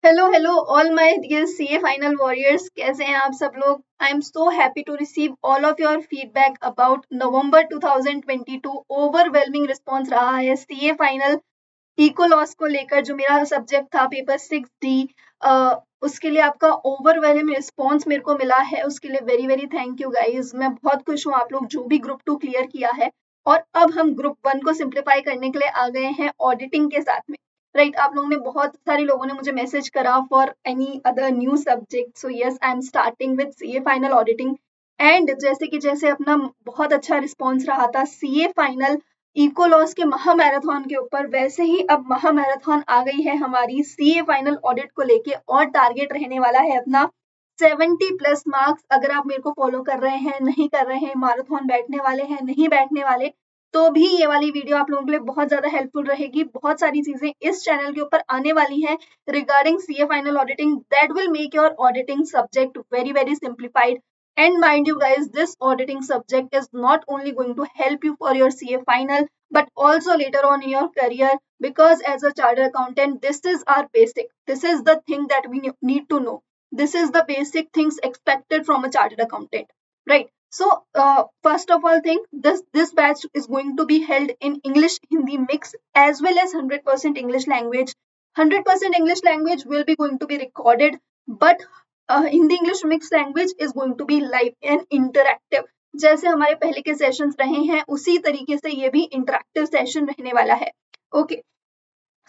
Hello all my dear CA final warriors, कैसे हैं आप सब लोग। I am so happy to receive all of your feedback about November 2022। Overwhelming response रहा है सीए फाइनल इको लॉस को लेकर, जो मेरा सब्जेक्ट था पेपर 6D। उसके लिए आपका ओवरवेलमिंग रिस्पांस मेरे को मिला है, उसके लिए very very thank you guys. मैं बहुत खुश हूँ आप लोग जो भी ग्रुप 2 क्लियर किया है। और अब हम ग्रुप 1 को सिंप्लीफाई करने के लिए आ गए हैं ऑडिटिंग के साथ में। राइट, आप लोगों ने बहुत सारे लोगों ने मुझे मैसेज करा for any other new subject. So yes, I am starting with CA final auditing. And जैसे अपना बहुत अच्छा रिस्पॉन्स रहा था सीए फाइनल इको लॉस के महा मैराथन के ऊपर, वैसे ही अब महा मैराथन आ गई है हमारी सीए फाइनल ऑडिट को लेके। और टारगेट रहने वाला है अपना 70+ मार्क्स। अगर आप मेरे को फॉलो कर रहे हैं, नहीं कर रहे हैं, मैराथन बैठने वाले हैं, नहीं बैठने वाले, तो भी ये वाली वीडियो आप लोगों के लिए बहुत ज्यादा हेल्पफुल रहेगी। बहुत सारी चीजें इस चैनल के ऊपर आने वाली हैं regarding CA final auditing, that will make your auditing subject very very simplified. And mind you guys, this auditing subject is not only going to help you for your CA final, but also later on in your career, because as a chartered accountant, this is our basic. This is the thing that we need to know. This is the basic things expected from a chartered accountant, right? So, first of all, thing this batch is going to be held in English Hindi mix as well as 100% English language. 100% English language will be going to be recorded, but Hindi English mix language is going to be live and interactive. जैसे हमारे पहले के sessions रहे हैं, उसी तरीके से ये भी इंटरैक्टिव सेशन रहने वाला है। Okay,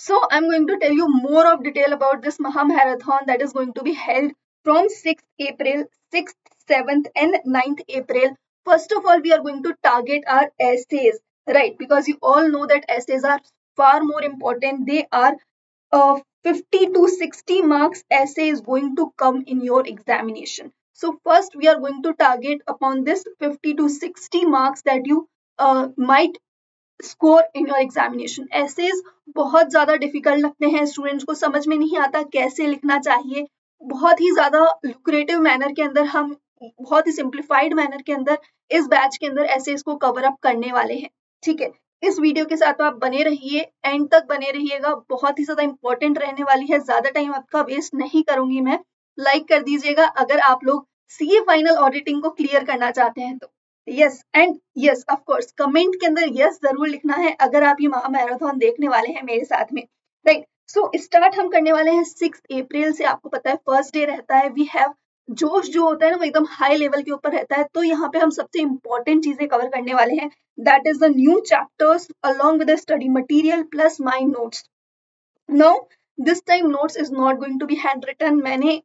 so I'm going to tell you more of detail about this Maha Marathon that is going to be held from 6th April, 6th, 7th and 9th April. First of all, we are going to target our essays, right? Because you all know that essays are far more important. They are 50 to 60 marks essay is going to come in your examination. So first we are going to target upon this 50 to 60 marks that you might score in your examination. Essays बहुत ज्यादा difficult लगते हैं, students को समझ में नहीं आता कैसे लिखना चाहिए। बहुत ही ज्यादा लुक्रेटिव मैनर के अंदर हम बहुत ही सिंप्लीफाइड मैनर के अंदर इस बैच के अंदर एसेज को कवर अप करने वाले हैं। ठीक है, इस वीडियो के साथ आप बने रहिए, एंड तक बने रहिएगा, बहुत ही ज्यादा इंपॉर्टेंट रहने वाली है। ज्यादा टाइम आपका वेस्ट नहीं करूंगी मैं। लाइक कर दीजिएगा अगर आप लोग सीए फाइनल ऑडिटिंग को क्लियर करना चाहते हैं तो। Yes and yes, of course comment के अंदर यस जरूर लिखना है अगर आप ये महा मैराथन देखने वाले हैं मेरे साथ में, राइट। सो स्टार्ट हम करने वाले हैं 6 अप्रैल से। आपको पता है फर्स्ट डे रहता है, वी हैव जोश जो होता है ना वो एकदम हाई लेवल के ऊपर रहता है। तो यहाँ पे हम सबसे इंपॉर्टेंट चीजें कवर करने वाले हैं, that is the new chapters along with the study material plus my notes. Now this time notes is not going to be hand written. मैंने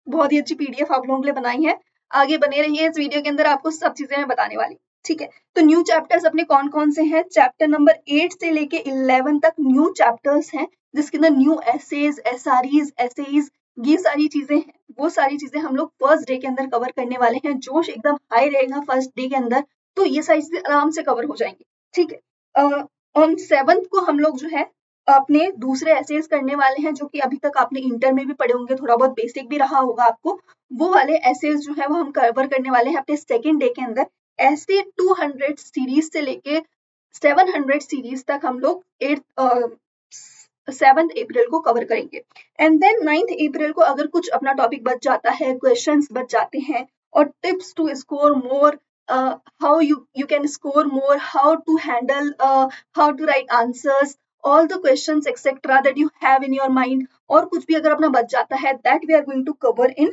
बहुत ही अच्छी पीडीएफ आप लोगों के लिए बनाई है। आगे बने रहिए, इस वीडियो के अंदर आपको सब चीजें मैं बताने वाली। ठीक है, तो न्यू चैप्टर्स अपने कौन कौन से हैं? चैप्टर नंबर 8 से लेके 11 तक न्यू चैप्टर्स हैं, जिसके अंदर न्यू एसेज, एसआरईज, एसेज, ये सारी चीजें हैं। वो सारी चीजें हम लोग फर्स्ट डे के अंदर कवर करने वाले हैं। जोश एकदम हाई रहेगा फर्स्ट डे के अंदर, तो ये सारी चीजें आराम से कवर हो जाएंगी। ठीक है, ऑन 7th को हम लोग जो है अपने दूसरे एसेज करने वाले हैं, जो कि अभी तक आपने इंटर में भी पढ़े होंगे, थोड़ा बहुत बेसिक भी रहा होगा आपको। वो वाले एसेज जो है वो हम कवर करने वाले हैं अपने सेकेंड डे के अंदर। ऐसे 200 सीरीज से लेके 700 सीरीज तक हम लोग 7th अप्रैल को कवर करेंगे। एंड देन 9th अप्रैल को अगर कुछ अपना टॉपिक बच जाता है, क्वेश्चंस बच जाते हैं, और tips to score more, how you can score more, how to handle, how to write answers, all the questions etc that you have in your mind, और कुछ भी अगर अपना बच जाता है, that we are going to cover in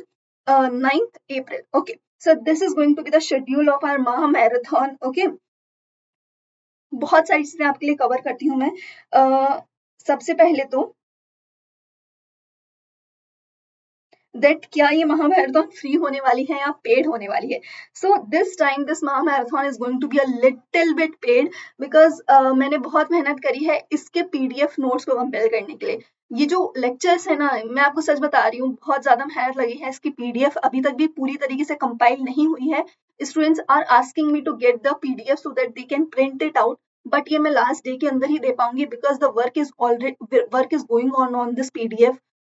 9th April. Okay, so this is going to be the schedule of our Maha Marathon. Okay, बहुत सारी चीजें आपके लिए कवर करती हूँ मैं। सबसे पहले तो दैट क्या ये महा मैराथन फ्री होने वाली है या पेड होने वाली है? सो दिस टाइम दिस महा marathon is going to be a little bit paid, because मैंने बहुत मेहनत करी है इसके पीडीएफ नोट्स को कंपेयर करने के लिए। ये जो लेक्चर्स है ना, मैं आपको सच बता रही हूँ, बहुत ज्यादा मेहनत लगी है। इसकी पीडीएफ अभी तक भी पूरी तरीके से कंपाइल नहीं हुई है। Students are asking me to get the PDF so that they can print it out, but ये मैं लास्ट डे के अंदर ही दे पाऊंगी, because the work is going on this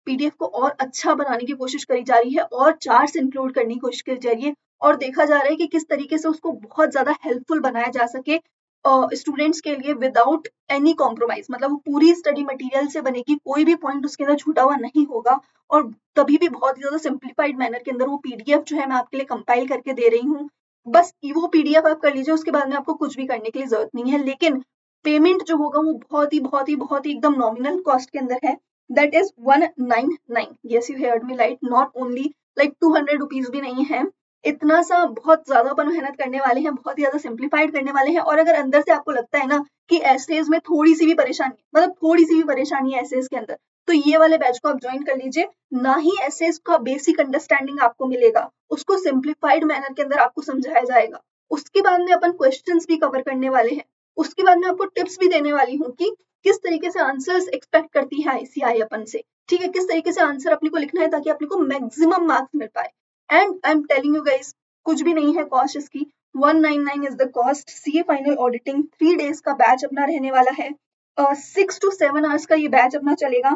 PDF को और अच्छा बनाने की कोशिश करी जा रही है, और चार्ट्स इंक्लूड करने की कोशिश करी जा रही है, और देखा जा रहा है कि किस तरीके से उसको बहुत ज्यादा हेल्पफुल बनाया जा सके स्टूडेंट्स के लिए विदाउट एनी कॉम्प्रोमाइज, मतलब वो पूरी स्टडी मटेरियल से बनेगी, कोई भी पॉइंट उसके अंदर छूटा हुआ नहीं होगा, और तभी भी बहुत ही ज्यादा सिंप्लीफाइड मैनर के अंदर वो पीडीएफ जो है मैं आपके लिए कंपाइल करके दे रही हूँ। बस वो पीडीएफ आप कर लीजिए, उसके बाद में आपको कुछ भी करने के लिए जरूरत नहीं है। लेकिन पेमेंट जो होगा वो बहुत ही एकदम नॉमिनल कॉस्ट के अंदर है, that is 199। Yes, you heard me right, not only like 200 rupees भी नहीं है। इतना सा बहुत ज्यादा अपन मेहनत करने वाले हैं, बहुत ही ज्यादा सिंप्लीफाइड करने वाले हैं। और अगर अंदर से आपको लगता है ना कि एसेज में थोड़ी सी भी परेशानी, मतलब थोड़ी सी भी परेशानी है एसेज के अंदर, तो ये वाले बैच को आप ज्वाइन कर लीजिए। ना ही एसेज का बेसिक अंडरस्टैंडिंग आपको मिलेगा, उसको सिंप्लीफाइड मैनर के अंदर आपको समझाया जाएगा। उसके बाद में अपन क्वेश्चंस भी कवर करने वाले हैं। उसके बाद में आपको टिप्स भी देने वाली हूँ कि किस तरीके से आंसर्स एक्सपेक्ट करती है आईसीआई अपन से, ठीक है, किस तरीके से आंसर अपने को लिखना है ताकि अपने को मैक्सिमम मार्क्स मिल पाए। And I am telling you guys, कुछ भी नहीं है कॉस्ट इसकी, 199 is the cost. CA final auditing 3 days का बैच अपना रहने वाला है। 6 to 7 आवर्स का ये बैच अपना चलेगा।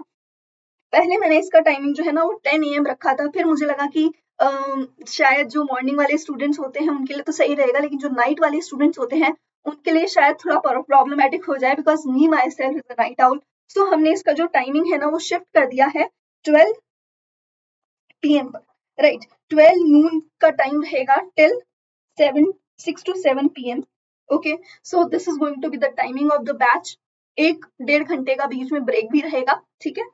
पहले मैंने इसका टाइमिंग जो है ना वो 10 AM रखा था, फिर मुझे लगा कि शायद जो मॉर्निंग वाले स्टूडेंट्स होते हैं उनके लिए तो सही रहेगा, लेकिन जो नाइट वाले स्टूडेंट्स होते हैं उनके लिए शायद थोड़ा प्रॉब्लमेटिक हो जाए, because me myself is a night owl. So हमने इसका जो टाइमिंग है ना वो शिफ्ट कर दिया है 12 PM पर, राइट। 12 नून का टाइम रहेगा till 6 to 7 PM। Okay, so this is going to be the timing of the batch. 1-1.5 घंटे का बीच में ब्रेक भी रहेगा, ठीक है।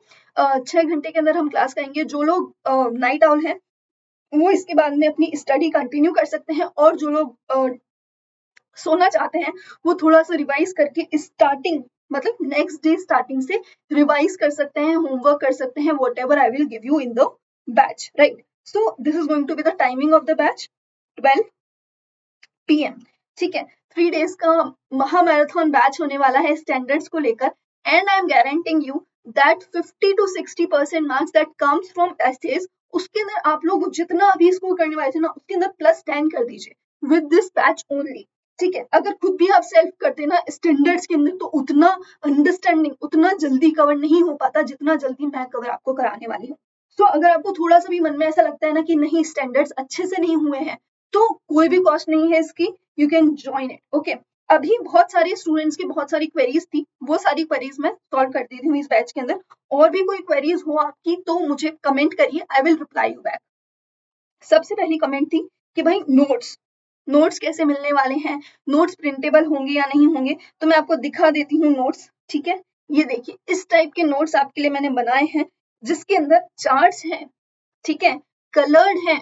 6 घंटे के अंदर हम क्लास करेंगे। जो लोग नाइट आउल हैं वो इसके बाद में अपनी स्टडी कंटिन्यू कर सकते हैं, और जो लोग सोना चाहते हैं वो थोड़ा सा रिवाइज करके स्टार्टिंग, मतलब नेक्स्ट डे स्टार्टिंग से रिवाइज कर सकते हैं, होमवर्क कर सकते हैं, whatever I will give you in the batch, right. So this is going to be the timing of the batch, 12 PM, ठीक है। 3 डेज का महा मैराथन बैच होने वाला है स्टैंडर्ड्स को लेकर। And I am guaranteeing you that 50 to 60% marks that comes from essays, उसके अंदर आप लोग जितना अभी स्कोर करने वाले थे ना उसके अंदर +10 कर दीजिए विद दिस बैच ओनली, ठीक है। अगर खुद भी आप सेल्फ करते ना स्टैंडर्ड्स के अंदर, तो उतना अंडरस्टैंडिंग उतना जल्दी कवर नहीं हो पाता जितना जल्दी मैं कवर आपको कराने वाली हूँ। सो अगर आपको थोड़ा सा भी मन में ऐसा लगता है ना कि नहीं स्टैंडर्ड्स अच्छे से नहीं हुए हैं, तो कोई भी कॉस्ट नहीं है इसकी, you can join it, okay. अभी बहुत सारे स्टूडेंट्स की बहुत सारी क्वेरीज थी, वो सारी क्वेरीज मैं सॉल्व कर देती हूँ इस बैच के अंदर। और भी कोई क्वेरीज हो आपकी तो मुझे कमेंट करिए, I will reply you back. सबसे पहली कमेंट थी कि भाई नोट्स कैसे मिलने वाले हैं, नोट्स प्रिंटेबल होंगे या नहीं होंगे। तो मैं आपको दिखा देती हूँ नोट्स, ठीक है। ये देखिए इस टाइप के नोट्स आपके लिए मैंने बनाए हैं, जिसके अंदर चार्ट्स हैं, ठीक है, कलर्ड हैं,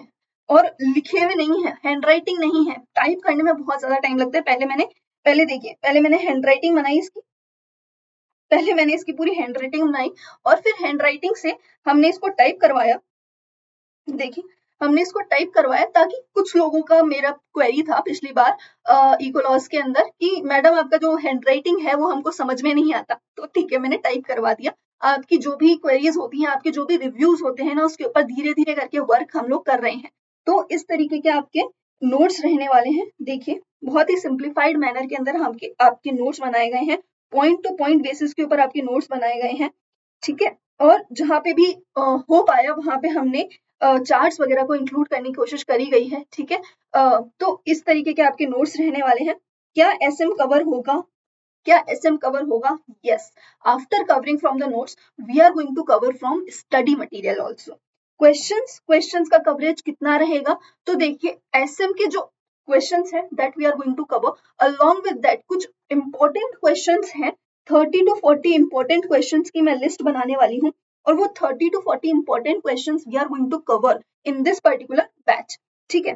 और लिखे हुए नहीं है, हैंडराइटिंग नहीं है। टाइप करने में बहुत ज्यादा टाइम लगता है। पहले मैंने हैंडराइटिंग बनाई इसकी, पहले मैंने इसकी पूरी हैंडराइटिंग बनाई, और फिर हैंडराइटिंग से हमने इसको टाइप करवाया। देखिए हमने इसको टाइप करवाया ताकि कुछ लोगों का, मेरा क्वेरी था पिछली बार इकोलॉज के अंदर कि मैडम आपका जो हैंडराइटिंग है वो हमको समझ में नहीं आता, तो ठीक है मैंने टाइप करवा दिया। आपकी जो भी क्वेरीज होती हैं, आपके जो भी रिव्यूज होते हैं ना, उसके ऊपर धीरे धीरे करके वर्क हम लोग कर रहे हैं। तो इस तरीके के आपके नोट्स रहने वाले हैं। देखिए बहुत ही सिंप्लीफाइड मैनर के अंदर आपके नोट्स बनाए गए हैं, पॉइंट टू पॉइंट बेसिस के ऊपर आपके नोट्स बनाए गए हैं, ठीक है। और जहाँ पे भी हो पाया वहां पे हमने चार्ट्स वगैरह को इंक्लूड करने की कोशिश करी गई है, ठीक है। तो इस तरीके के आपके नोट्स रहने वाले हैं। क्या एसएम कवर होगा? क्या एसएम कवर होगा? Yes, after covering from the notes we are going to cover from study material also. Questions का कवरेज कितना रहेगा? तो देखिए एसएम के जो क्वेश्चंस हैं that we are going to cover, along with that कुछ इंपॉर्टेंट क्वेश्चंस हैं, 30 to 40 इंपॉर्टेंट क्वेश्चंस की मैं लिस्ट बनाने वाली हूँ, और वो 30 to 40 important questions we are going to cover in this particular batch, ठीक है।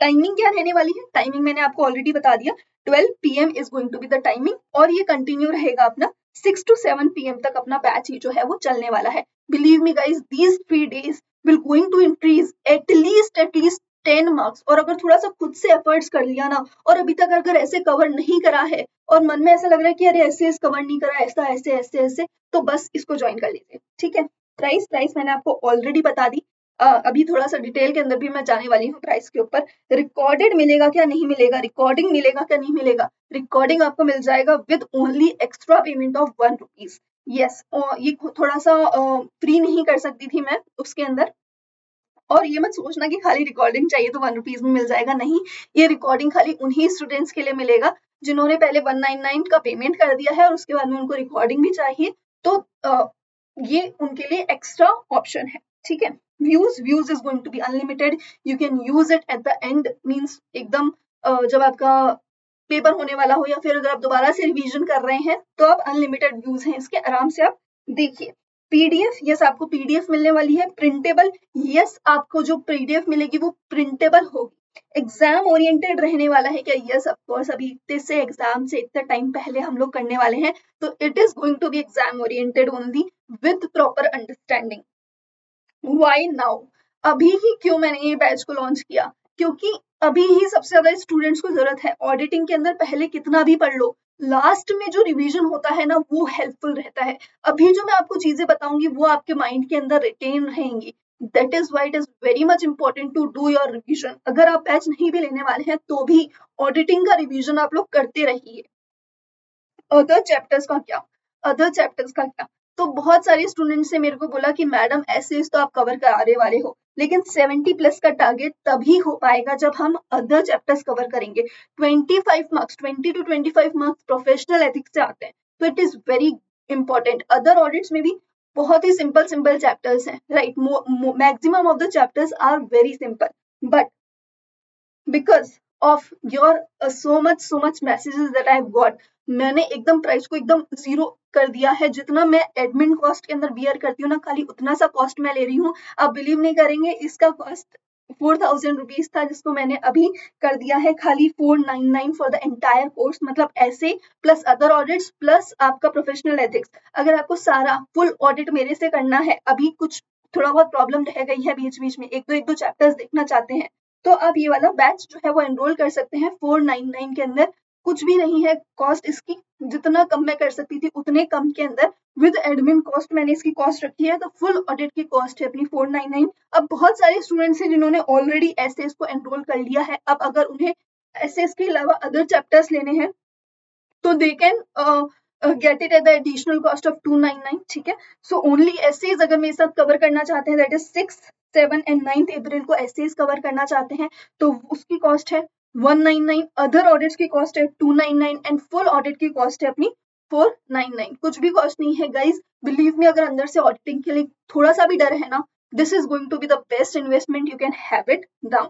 टाइमिंग क्या रहने वाली है? टाइमिंग मैंने आपको ऑलरेडी बता दिया, 12 PM is going to be the timing, और ये कंटिन्यू रहेगा अपना 6 to 7 PM तक अपना बैच ही जो है वो चलने वाला है। Believe me guys, these 3 days will going to increase at least 10 marks. और अगर थोड़ा सा खुद से एफर्ट्स कर लिया ना, और अभी तक अगर ऐसे कवर नहीं करा है और मन में ऐसा लग रहा है कि अरे ऐसे कवर नहीं करा, ऐसा ऐसे ऐसे ऐसे, तो बस इसको ज्वाइन कर लीजिए, ठीक है। प्राइस मैंने आपको ऑलरेडी बता दी। अभी थोड़ा सा डिटेल के अंदर भी मैं जाने वाली हूँ प्राइस के ऊपर। रिकॉर्डेड मिलेगा क्या नहीं मिलेगा, रिकॉर्डिंग मिलेगा क्या नहीं मिलेगा? रिकॉर्डिंग आपको मिल जाएगा with only extra payment of 1 rupees. Yes, ये थोड़ा सा फ्री नहीं कर सकती थी मैं उसके अंदर। और ये मत सोचना कि खाली रिकॉर्डिंग चाहिए तो 1 रुपीज में मिल जाएगा, नहीं, ये रिकॉर्डिंग खाली उन्हीं स्टूडेंट्स के लिए मिलेगा जिन्होंने पहले 199 का पेमेंट कर दिया है और उसके बाद में उनको रिकॉर्डिंग भी चाहिए, तो ये उनके लिए एक्स्ट्रा ऑप्शन है, ठीक है। Views is going to be unlimited, you can use it at the end, means एकदम जब आपका पेपर होने वाला हो या फिर अगर आप दोबारा से रिवीजन कर रहे हैं तो आप अनलिमिटेड व्यूज हैं इसके, आराम से आप देखिए। पीडीएफ, यस आपको पीडीएफ मिलने वाली है। प्रिंटेबल, यस आपको जो पीडीएफ मिलेगी वो प्रिंटेबल होगी। एग्जाम ओरिएंटेड रहने वाला है क्या? यस ऑफ कोर्स, अभी इतने से एग्जाम से इतना टाइम पहले हम लोग करने वाले हैं, तो it is going to be exam oriented only with proper understanding. Why now, अभी ही क्यों मैंने ये बैच को लॉन्च किया? क्योंकि अभी ही सबसे ज्यादा स्टूडेंट्स को जरूरत है। ऑडिटिंग के अंदर पहले कितना भी पढ़ लो, लास्ट में जो रिवीजन होता है ना वो हेल्पफुल रहता है। अभी जो मैं आपको चीजें बताऊंगी वो आपके माइंड के अंदर रिटेन रहेंगी। That is why it is very much important to do your revision. अगर आप बैच नहीं भी लेने वाले हैं तो भी ऑडिटिंग का रिविजन आप लोग करते रहिए। अदर चैप्टर्स का क्या? अदर चैप्टर्स का क्या? तो बहुत सारे स्टूडेंट्स ने मेरे को बोला कि मैडम ऐसे तो आप कवर कराने वाले हो, लेकिन 70 प्लस का टारगेट तभी हो पाएगा जब हम अदर चैप्टर्स कवर करेंगे। 25 marks, 20 to 25 marks professional ethics से आते हैं, तो it is very important. Other audits में भी बहुत ही सिंपल सिंपल चैप्टर्स हैं, right, maximum of the chapters are very simple, but because of your so much messages that I've got, मैंने एकदम प्राइस को एकदम जीरो कर दिया है। जितना मैं एडमिन कॉस्ट के अंदर बियर करती हूँ ना, खाली उतना सा कॉस्ट मैं ले रही हूँ। आप बिलीव नहीं करेंगे, इसका कॉस्ट 4000 रुपीज था, जिसको मैंने अभी कर दिया है खाली 499 फॉर द एंटायर कोर्स। मतलब ऐसे प्लस अदर ऑडिट्स प्लस आपका प्रोफेशनल एथिक्स, अगर आपको सारा फुल ऑडिट मेरे से करना है, अभी कुछ थोड़ा बहुत प्रॉब्लम रह गई है बीच बीच में, एक दो चैप्टर्स देखना चाहते हैं, तो आप ये वाला बैच जो है वो एनरोल कर सकते हैं 499 के अंदर। कुछ भी नहीं है कॉस्ट इसकी, जितना कम मैं कर सकती थी उतने कम के अंदर विद एडमिन कॉस्ट मैंने इसकी कॉस्ट रखी है, तो फुल ऑडिट की कॉस्ट है अपनी 499। अब बहुत सारे स्टूडेंट्स हैं जिन्होंने ऑलरेडी ऐसे इसको एनरोल कर लिया है। अब अगर उन्हें ऐसे इसके अलावा अदर चैप्टर्स लेने हैं तो they can get it at the additional cost of 299, ठीक है। सो ओनली एसेज अगर मेरे साथ कवर करना चाहते हैं, दैट इज 6, 7 एंड 9 अप्रैल को एसेज कवर करना चाहते हैं, तो उसकी कॉस्ट है 199। अदर ऑडिट्स की कॉस्ट है 299 एंड फुल ऑडिट की कॉस्ट है अपनी 499। कुछ भी कॉस्ट नहीं है गाइज, बिलीव मी। अगर अंदर से ऑडिटिंग के लिए थोड़ा सा भी डर है ना, this is going to be the best investment, you can have it down.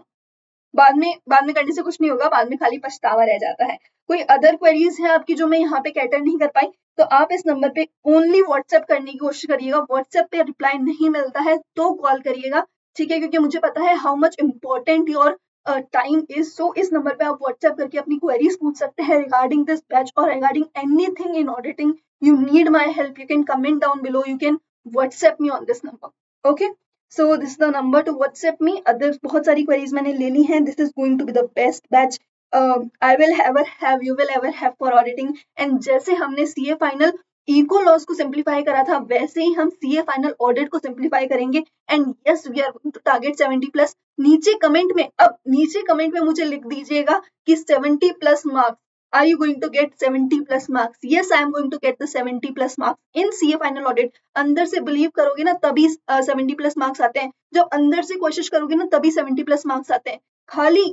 बाद में करने से कुछ नहीं होगा, बाद में खाली पछतावा रह जाता है। कोई अदर क्वेरीज है आपकी जो मैं यहाँ पे कैटर नहीं कर पाई, तो आप इस नंबर पे ओनली व्हाट्सएप करने की कोशिश करिएगा। व्हाट्सएप पे रिप्लाई नहीं मिलता है तो कॉल करिएगा, ठीक है, क्योंकि मुझे पता है how much important your time is. So इस नंबर पे आप व्हाट्सएप करके अपनी क्वेरीज पूछ सकते हैं रिगार्डिंग दिस बैच और regarding anything in auditing. You need my help, you can comment down below, you can WhatsApp me on this number, okay. So this is the number to WhatsApp me. Others बहुत सारी queries मैंने ले ली हैं. This is going to be the best batch I will ever have, you will ever have for auditing. And जैसे हमने CA final eco laws को simplify करा था, वैसे ही हम CA फाइनल ऑडिट को सिंप्लीफाई करेंगे। And yes we are going to target 70 plus. नीचे कमेंट में मुझे लिख दीजिएगा कि 70 plus marks, are you going to get 70 plus marks? Yes, I am going to get the 70 plus marks in CA final audit. अंदर से believe करोगे ना तभी 70 प्लस मार्क्स आते हैं। जब अंदर से कोशिश करोगे ना तभी 70 प्लस मार्क्स आते हैं। खाली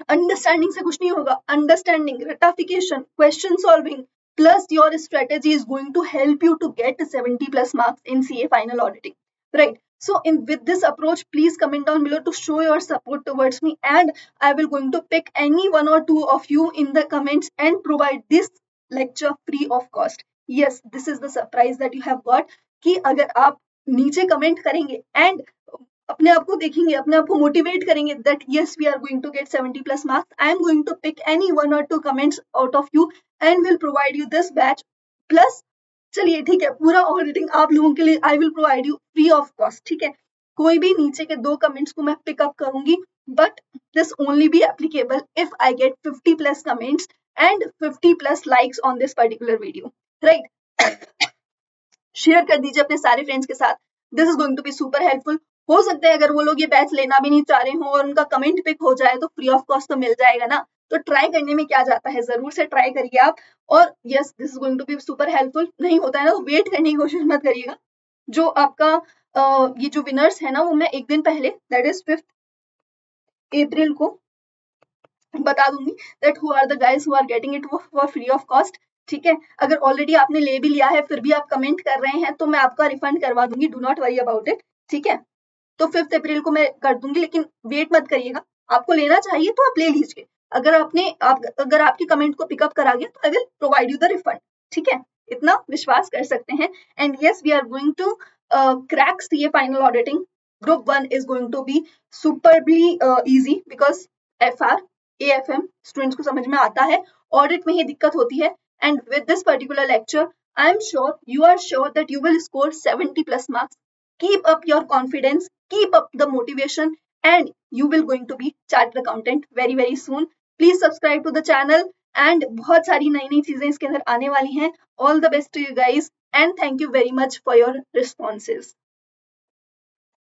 अंडरस्टैंडिंग से कुछ नहीं होगा। Understanding, ratification, question solving plus your strategy is going to help you to get 70 plus marks in CA final auditing, right? So with this approach, please comment down below to show your support towards me, and I will going to pick any one or two of you in the comments and provide this lecture free of cost. Yes, this is the surprise that you have got कि अगर आप नीचे comment करेंगे and अपने आप को देखेंगे, अपने आप को मोटिवेट करेंगे that yes we are going to get 70 plus marks, I am going to pick any one or two comments out of you and will provide you this batch plus. चलिए ठीक है, पूरा ऑडिटिंग आप लोगों के लिए I will provide you free of cost, ठीक है। कोई भी नीचे के 2 कमेंट्स को मैं पिकअप करूंगी, but this only be applicable if I get 50 plus comments and 50 plus likes on this particular video, right. Share कर दीजिए अपने सारे फ्रेंड्स के साथ, this is going to be super helpful. हो सकता है अगर वो लोग ये बैच लेना भी नहीं चाह रहे हो और उनका कमेंट पिक हो जाए तो फ्री ऑफ कॉस्ट तो मिल जाएगा ना, तो ट्राई करने में क्या जाता है, जरूर से ट्राई करिए आप। और yes this is going to be super helpful. नहीं होता है ना तो वेट करने की कोशिश मत करिएगा। जो आपका ये जो विनर्स है ना, वो मैं एक दिन पहले दैट इज 5 अप्रैल को बता दूंगी that who are the guys who are getting it for free of cost. ठीक है, अगर ऑलरेडी आपने ले भी लिया है फिर भी आप कमेंट कर रहे हैं तो मैं आपका रिफंड करवा दूंगी, do not worry about it. ठीक है, तो 5 अप्रैल को मैं कर दूंगी, लेकिन वेट मत करिएगा, आपको लेना चाहिए तो आप ले लीजिए। अगर आपकी कमेंट को पिकअप करा गया तो I will provide you the refund. ठीक है, इतना विश्वास कर सकते हैं। And yes, we are going to crack CA final auditing. Group 1 is going to be superbly easy because FR AFM students को समझ में आता है, ऑडिट में ही दिक्कत होती है। And with this particular lecture I am sure, you are sure that you will score 70 plus marks. keep up your confidence, keep up the motivation, and you will going to be chartered accountant very very soon. Please subscribe to the channel, and बहुत सारी नई नई चीजें इसके अंदर आने वाली हैं। All the best to you guys, and thank you very much for your responses.